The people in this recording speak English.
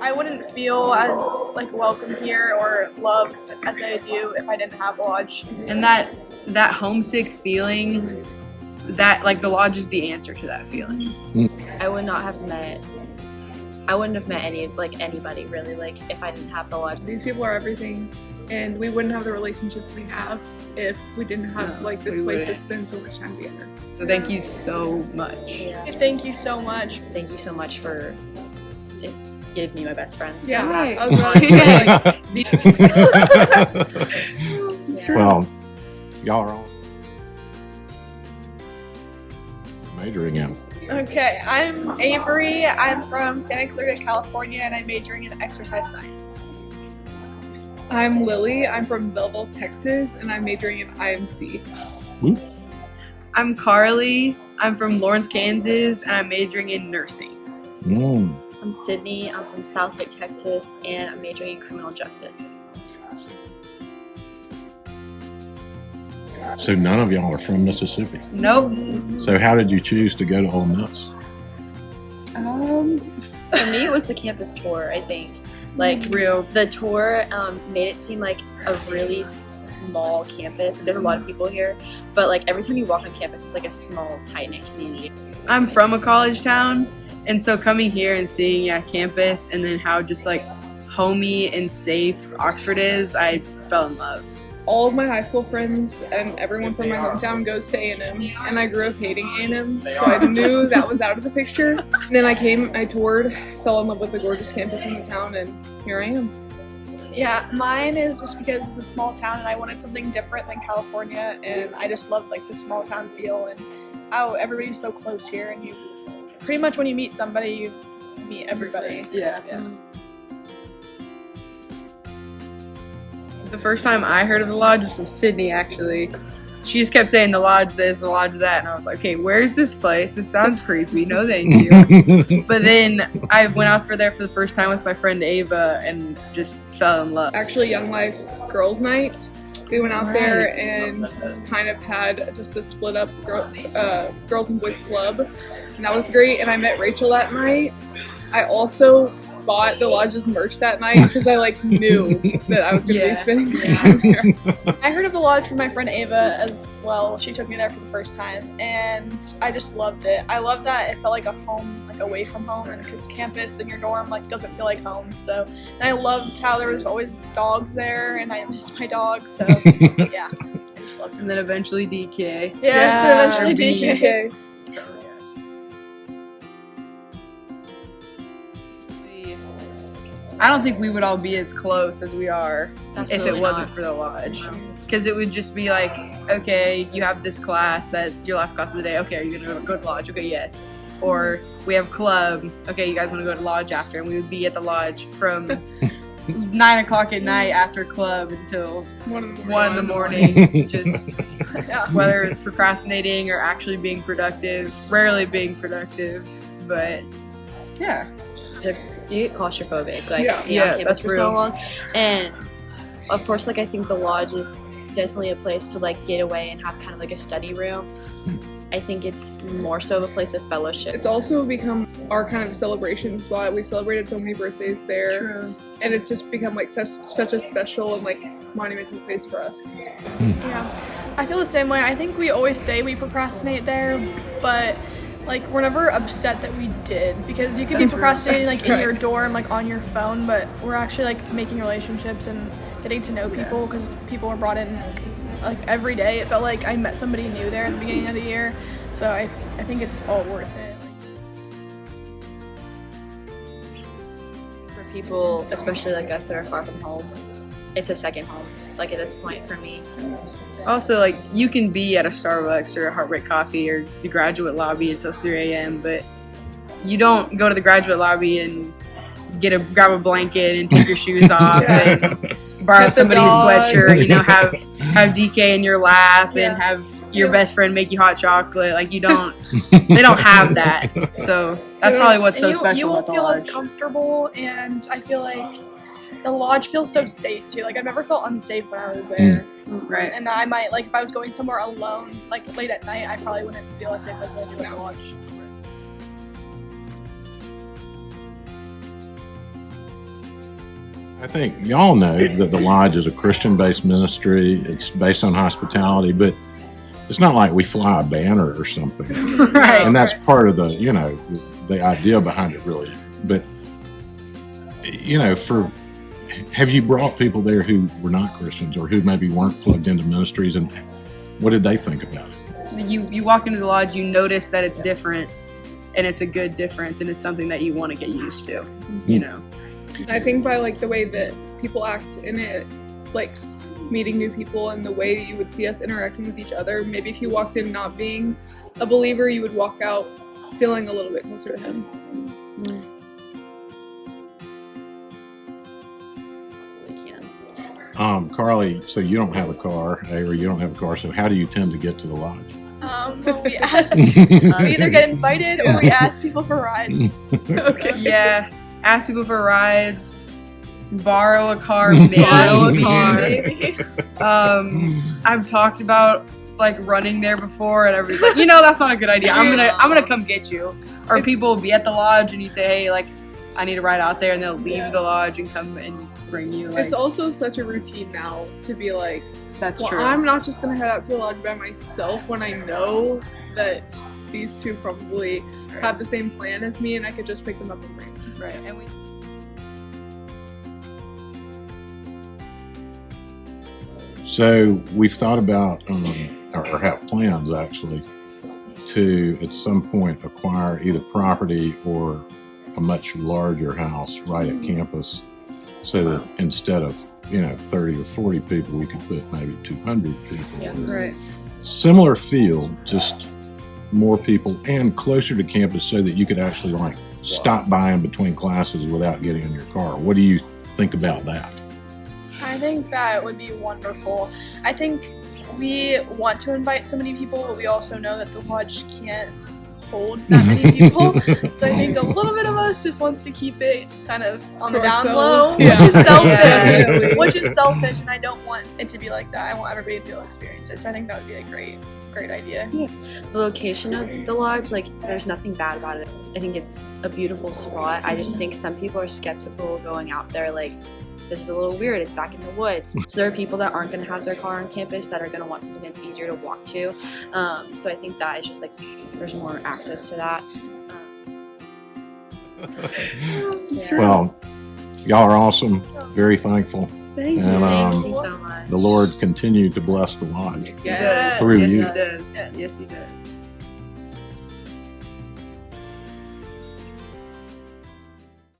I wouldn't feel as like welcome here or loved as I do if I didn't have the lodge. And that homesick feeling, that like the lodge is the answer to that feeling. I wouldn't have met anybody really, like, if I didn't have the lodge. These people are everything, and we wouldn't have the relationships we have if we didn't have like this place to spend so much time together. So thank you so much. Yeah. Thank you so much. Thank you so much for giving me my best friends. Yeah, Right. I was about to say. Well, y'all are all majoring in. Okay, I'm Avery. I'm from Santa Clarita, California, and I'm majoring in exercise science. I'm Lily. I'm from Belleville, Texas, and I'm majoring in IMC. I'm Carly. I'm from Lawrence, Kansas, and I'm majoring in nursing. I'm Sydney. I'm from South Lake, Texas, and I'm majoring in criminal justice. So none of y'all are from Mississippi. Nope. So how did you choose to go to Ole Miss? For me, it was the campus tour, I think. Like, the tour made it seem like a really small campus. There's a lot of people here, but like every time you walk on campus, it's like a small, tight-knit community. I'm from a college town, and so coming here and seeing campus and then how just like homey and safe Oxford is, I fell in love. All of my high school friends and everyone from my hometown goes to A&M, and I grew up hating A&M, so I knew that was out of the picture. And then I came, I toured, fell in love with the gorgeous campus in the town, and here I am. Yeah, mine is just because it's a small town and I wanted something different than California, and I just love like the small town feel and how everybody's so close here, and you pretty much when you meet somebody, you meet everybody. Yeah. The first time I heard of the lodge was from Sydney, actually. She just kept saying the lodge this, the lodge that, and I was like, okay, where's this place? This sounds creepy. No, thank you. But then I went out there for the first time with my friend Ava and just fell in love. Actually, Young Life Girls Night. We went out there and kind of had just a split up girls and boys club, and that was great. And I met Rachel that night. I also bought the lodge's merch that night because I like knew that I was going to be spending time there. I heard of the lodge from my friend Ava as well. She took me there for the first time, and I just loved it. I love that it felt like a home, like away from home, and because campus in your dorm like doesn't feel like home. So, and I loved how there was always dogs there, and I missed my dog. So, yeah, I just loved it. And then eventually DK. Yes, eventually DK. I don't think we would all be as close as we are Absolutely if it wasn't not. for the lodge. Because it would just be like, okay, you have this class that your last class of the day. Okay, are you gonna go to the lodge? Okay, yes. Or we have club. Okay, you guys want to go to lodge after? And we would be at the lodge from 9 o'clock at night after club until 1 in the morning. Just whether it's procrastinating or actually being productive. Rarely being productive, but yeah. You get claustrophobic, like Yeah, on campus that's for real. so long. And of course, like I think the lodge is definitely a place to like get away and have kind of like a study room. I think it's more so of a place of fellowship. It's also become our kind of celebration spot. We've celebrated so many birthdays there. True. And it's just become like such a special and like monumental place for us. Yeah, I feel the same way. I think we always say we procrastinate there, but like we're never upset that we did, because you could be procrastinating like in your dorm, like on your phone, but we're actually like making relationships and getting to know people, because people were brought in like every day. It felt like I met somebody new there at the beginning of the year, so I think it's all worth it. For people, especially like us that are far from home, it's a second home, like at this point for me. Also, like, you can be at a Starbucks or a Heartbreak Coffee or the graduate lobby until 3 a.m., but you don't go to the graduate lobby and grab a blanket and take your shoes off and borrow somebody's sweatshirt, you know, have DK in your lap and have your best friend make you hot chocolate. Like, you don't, they don't have that. So that's probably what's so special You about won't the feel lodge. as comfortable, and I feel like the lodge feels so safe too. Like, I've never felt unsafe when I was there. Right. And I might, like, if I was going somewhere alone, like late at night, I probably wouldn't feel as safe as I do at the lodge. I think y'all know that the Lodge is a Christian-based ministry. It's based on hospitality, but it's not like we fly a banner or something. Right. And that's part of the, the idea behind it, really. But, have you brought people there who were not Christians or who maybe weren't plugged into ministries, and what did they think about it? You walk into the Lodge, you notice that it's different, and it's a good difference, and it's something that you want to get used to, I think by like the way that people act in it, like meeting new people and the way you would see us interacting with each other, maybe if you walked in not being a believer, you would walk out feeling a little bit closer to him. Carly, so you don't have a car, or you don't have a car, so how do you tend to get to the Lodge? We ask, we either get invited or we ask people for rides. Okay. Yeah. Ask people for rides. Borrow a car, maybe. Maybe. I've talked about like running there before, and everybody's like, that's not a good idea. I'm gonna come get you. Or people will be at the Lodge, and you say, hey, like, I need a ride out there, and they'll leave the Lodge and come and bring you. Like, it's also such a routine now to be like, that's well, true. I'm not just gonna head out to the Lodge by myself when I know that these two probably have the same plan as me, and I could just pick them up and bring them. Right. And we. So we've thought about, or have plans actually, to at some point acquire either property or a much larger house right at campus, so that instead of 30 or 40 people, we could put maybe 200 people. Right. Similar feel, just more people and closer to campus, so that you could actually like stop by in between classes without getting in your car. What do you think about that? I think that would be wonderful. I think we want to invite so many people, but we also know that the Lodge can't hold that many people. So I think a little bit of us just wants to keep it kind of on the down low, ourselves. Yeah. which is selfish. Yeah. Which is selfish, and I don't want it to be like that. I want everybody to feel experiences. So I think that would be a great idea. Yes, the location of the Lodge, like, there's nothing bad about it. I think it's a beautiful spot. I just think some people are skeptical going out there, like, this is a little weird, it's back in the woods. So there are people that aren't going to have their car on campus that are going to want something that's easier to walk to. So I think that is just like, there's more access to that. Yeah. Well, y'all are awesome. Very thankful. Thank you. And Thank you so much. the Lord continue to bless the Lodge. Yes. Through yes, you. He does. Yes, he does.